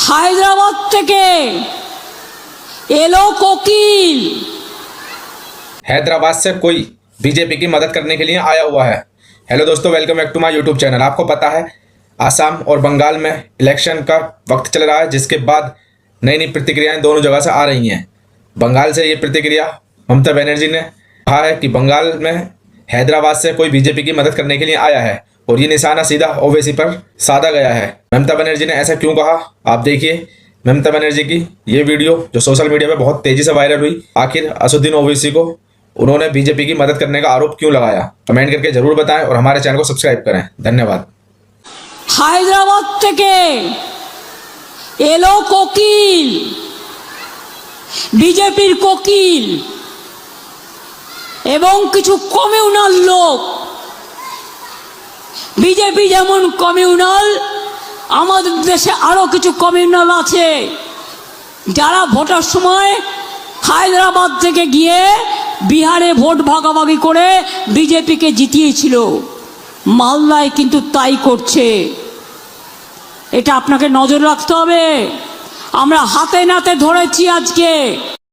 হায়দ্রাবাদ থেকে এলো কোকিল। हैदराबाद से कोई बीजेपी की मदद करने के लिए आया हुआ है। हेलो दोस्तों, welcome back to my YouTube channel. आपको पता है आसाम और बंगाल में इलेक्शन का वक्त चल रहा है, जिसके बाद नई नई प्रतिक्रियाएं दोनों जगह से आ रही हैं। बंगाल से ये प्रतिक्रिया ममता बनर्जी ने कहा है कि बंगाल में हैदराबाद से कोई बीजेपी की मदद करने के लिए आया है और ये निशाना सीधा ओवैसी पर साधा गया है। ममता बनर्जी ने ऐसा क्यों कहा, आप देखिए ममता बनर्जी की ये वीडियो जो सोशल मीडिया पे बहुत तेजी से वायरल हुई। आखिर असदुद्दीन ओवैसी को उन्होंने बीजेपी की मदद करने का आरोप क्यों लगाया, कमेंट करके जरूर बताएं और हमारे चैनल को सब्सक्राइब करें। धन्यवाद। হায়দ্রাবাদ থেকে এলো কোকিল, বিজেপির কোকিল এবং কিছু কমিউনাল লোক। বিজেপি যেমন কমিউনাল, আমাদের দেশে আরো কিছু কমিউনাল আছে যারা ভোটের সময় হায়দ্রাবাদ থেকে গিয়ে বিহারে ভোট ভাগাভাগি করে বিজেপিকে জিতিয়েছিল। মালদায় কিন্তু তাই করছে। এটা আপনাকে নজর রাখতে হবে। আমরা হাতে নাতে ধরেছি আজকে।